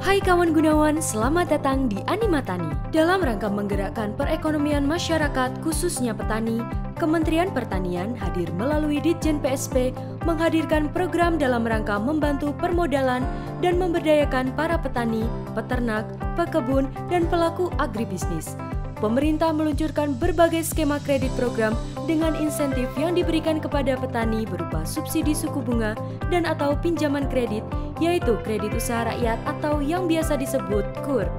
Hai kawan Gunawan, selamat datang di Anima Tani. Dalam rangka menggerakkan perekonomian masyarakat khususnya petani, Kementerian Pertanian hadir melalui Ditjen PSP menghadirkan program dalam rangka membantu permodalan dan memberdayakan para petani, peternak, pekebun, dan pelaku agribisnis. Pemerintah meluncurkan berbagai skema kredit program dengan insentif yang diberikan kepada petani berupa subsidi suku bunga dan atau pinjaman kredit, yaitu kredit usaha rakyat atau yang biasa disebut KUR.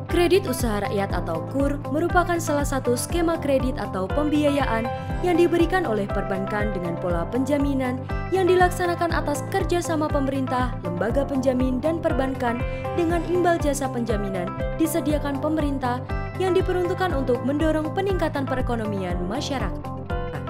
Kredit usaha rakyat atau KUR merupakan salah satu skema kredit atau pembiayaan yang diberikan oleh perbankan dengan pola penjaminan yang dilaksanakan atas kerjasama pemerintah, lembaga penjamin, dan perbankan dengan imbal jasa penjaminan disediakan pemerintah yang diperuntukkan untuk mendorong peningkatan perekonomian masyarakat.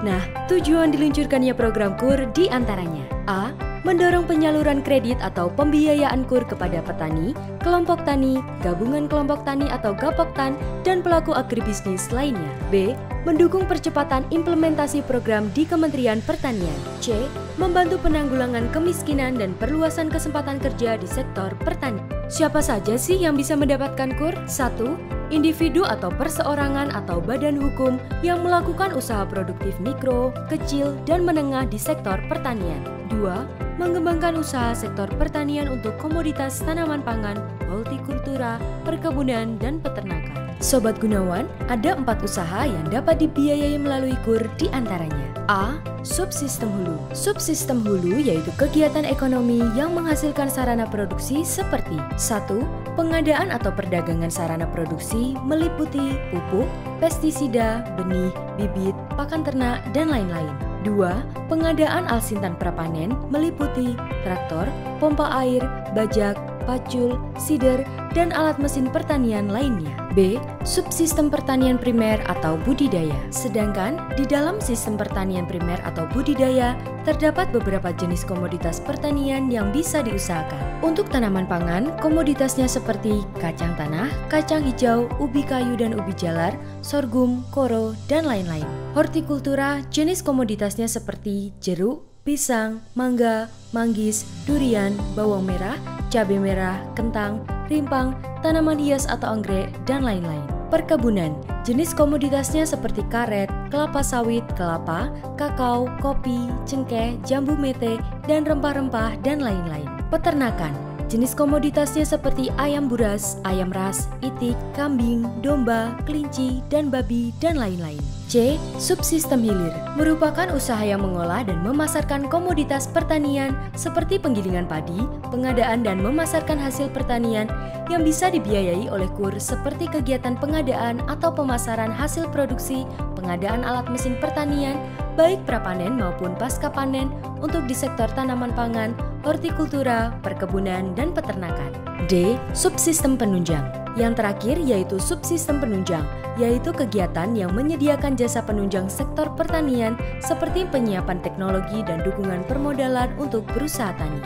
Nah, tujuan diluncurkannya program KUR diantaranya: A. Mendorong penyaluran kredit atau pembiayaan KUR kepada petani, kelompok tani, gabungan kelompok tani atau Gapoktan, dan pelaku agribisnis lainnya. B. Mendukung percepatan implementasi program di Kementerian Pertanian. C. Membantu penanggulangan kemiskinan dan perluasan kesempatan kerja di sektor pertanian. Siapa saja sih yang bisa mendapatkan KUR? 1. Individu atau perseorangan atau badan hukum yang melakukan usaha produktif mikro, kecil, dan menengah di sektor pertanian. 2. Mengembangkan usaha sektor pertanian untuk komoditas tanaman pangan, hortikultura, perkebunan, dan peternakan. Sobat Gunawan, ada 4 usaha yang dapat dibiayai melalui KUR diantaranya. A. Subsistem hulu. Subsistem hulu yaitu kegiatan ekonomi yang menghasilkan sarana produksi seperti 1. Pengadaan atau perdagangan sarana produksi meliputi pupuk, pestisida, benih, bibit, pakan ternak, dan lain-lain. 2. Pengadaan alsintan prapanen meliputi traktor, pompa air, bajak, pacul, seeder, dan alat mesin pertanian lainnya. B. Subsistem pertanian primer atau budidaya. Sedangkan di dalam sistem pertanian primer atau budidaya terdapat beberapa jenis komoditas pertanian yang bisa diusahakan. Untuk tanaman pangan, komoditasnya seperti kacang tanah, kacang hijau, ubi kayu dan ubi jalar, sorghum, koro, dan lain-lain. Hortikultura, jenis komoditasnya seperti jeruk, pisang, mangga, manggis, durian, bawang merah, cabai merah, kentang, rimpang, tanaman hias atau anggrek, dan lain-lain. Perkebunan, jenis komoditasnya seperti karet, kelapa sawit, kelapa, kakao, kopi, cengkeh, jambu mete, dan rempah-rempah, dan lain-lain. Peternakan, jenis komoditasnya seperti ayam buras, ayam ras, itik, kambing, domba, kelinci, dan babi, dan lain-lain. C. Subsistem hilir merupakan usaha yang mengolah dan memasarkan komoditas pertanian seperti penggilingan padi, pengadaan dan memasarkan hasil pertanian yang bisa dibiayai oleh KUR seperti kegiatan pengadaan atau pemasaran hasil produksi, pengadaan alat mesin pertanian, baik prapanen maupun pasca panen untuk di sektor tanaman pangan, hortikultura, perkebunan, dan peternakan. D. Subsistem penunjang. Yang terakhir yaitu subsistem penunjang, yaitu kegiatan yang menyediakan jasa penunjang sektor pertanian seperti penyiapan teknologi dan dukungan permodalan untuk berusaha tani.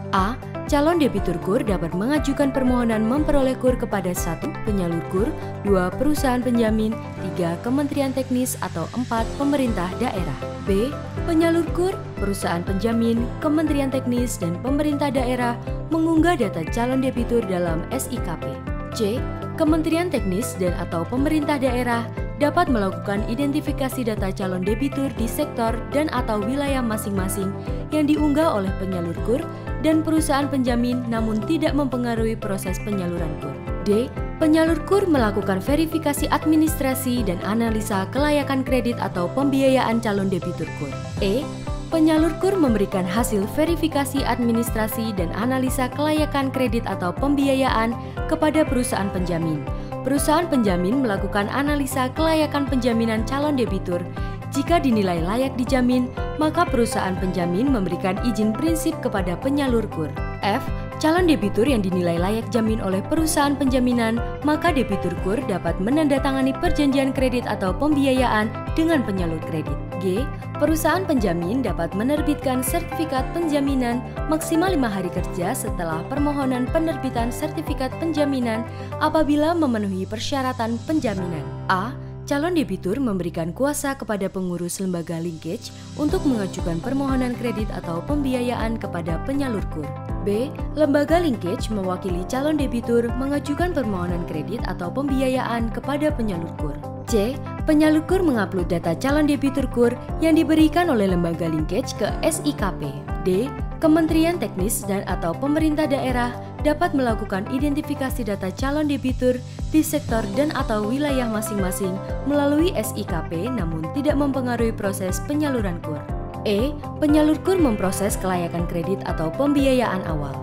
A. Calon debitur KUR dapat mengajukan permohonan memperoleh KUR kepada 1. Penyalur KUR, 2. Perusahaan penjamin, 3. Kementerian Teknis, atau 4. Pemerintah daerah. B. Penyalur KUR, perusahaan penjamin, Kementerian Teknis, dan pemerintah daerah mengunggah data calon debitur dalam SIKP. C. Kementerian Teknis dan atau pemerintah daerah dapat melakukan identifikasi data calon debitur di sektor dan atau wilayah masing-masing yang diunggah oleh penyalur KUR dan perusahaan penjamin namun tidak mempengaruhi proses penyaluran KUR. D. Penyalur KUR melakukan verifikasi administrasi dan analisa kelayakan kredit atau pembiayaan calon debitur KUR. E. Penyalur KUR memberikan hasil verifikasi administrasi dan analisa kelayakan kredit atau pembiayaan kepada perusahaan penjamin. Perusahaan penjamin melakukan analisa kelayakan penjaminan calon debitur. Jika dinilai layak dijamin, maka perusahaan penjamin memberikan izin prinsip kepada penyalur KUR. F. Calon debitur yang dinilai layak jamin oleh perusahaan penjaminan, maka debitur KUR dapat menandatangani perjanjian kredit atau pembiayaan dengan penyalur kredit. G. Perusahaan penjamin dapat menerbitkan sertifikat penjaminan maksimal 5 hari kerja setelah permohonan penerbitan sertifikat penjaminan apabila memenuhi persyaratan penjaminan. A. calon debitur memberikan kuasa kepada pengurus lembaga linkage untuk mengajukan permohonan kredit atau pembiayaan kepada penyalur KUR. B. Lembaga linkage mewakili calon debitur mengajukan permohonan kredit atau pembiayaan kepada penyalur KUR. C. Penyalur KUR mengupload data calon debitur KUR yang diberikan oleh lembaga linkage ke SIKP. D. Kementerian Teknis dan atau pemerintah daerah dapat melakukan identifikasi data calon debitur di sektor dan atau wilayah masing-masing melalui SIKP namun tidak mempengaruhi proses penyaluran KUR. E. Penyalur KUR memproses kelayakan kredit atau pembiayaan awal.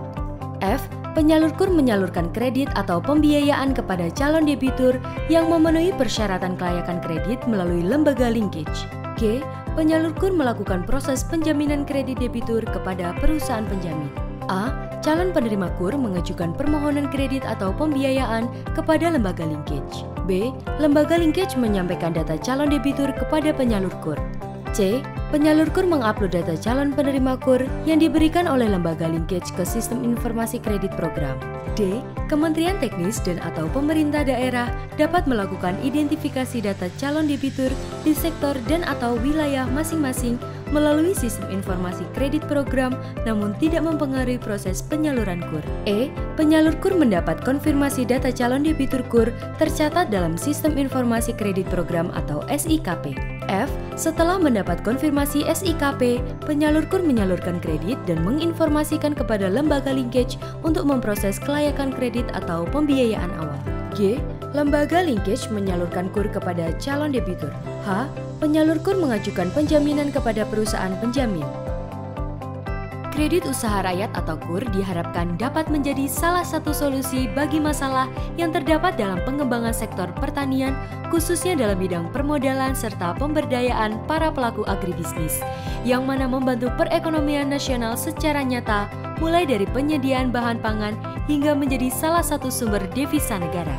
F. Penyalur KUR menyalurkan kredit atau pembiayaan kepada calon debitur yang memenuhi persyaratan kelayakan kredit melalui lembaga linkage. G. Penyalur KUR melakukan proses penjaminan kredit debitur kepada perusahaan penjamin. A. Calon penerima KUR mengajukan permohonan kredit atau pembiayaan kepada lembaga linkage. B. Lembaga linkage menyampaikan data calon debitur kepada penyalur KUR. C. Penyalur KUR mengupload data calon penerima KUR yang diberikan oleh lembaga linkage ke Sistem Informasi Kredit Program. D. Kementerian Teknis dan atau pemerintah daerah dapat melakukan identifikasi data calon debitur di sektor dan atau wilayah masing-masing melalui Sistem Informasi Kredit Program namun tidak mempengaruhi proses penyaluran KUR. E. Penyalur KUR mendapat konfirmasi data calon debitur KUR tercatat dalam Sistem Informasi Kredit Program atau SIKP. F. Setelah mendapat konfirmasi SIKP, penyalur KUR menyalurkan kredit dan menginformasikan kepada lembaga linkage untuk memproses kelayakan kredit atau pembiayaan awal. G. Lembaga linkage menyalurkan KUR kepada calon debitur. H. Penyalur KUR mengajukan penjaminan kepada perusahaan penjamin. Kredit usaha rakyat atau KUR diharapkan dapat menjadi salah satu solusi bagi masalah yang terdapat dalam pengembangan sektor pertanian, khususnya dalam bidang permodalan serta pemberdayaan para pelaku agribisnis, yang mana membantu perekonomian nasional secara nyata, mulai dari penyediaan bahan pangan hingga menjadi salah satu sumber devisa negara.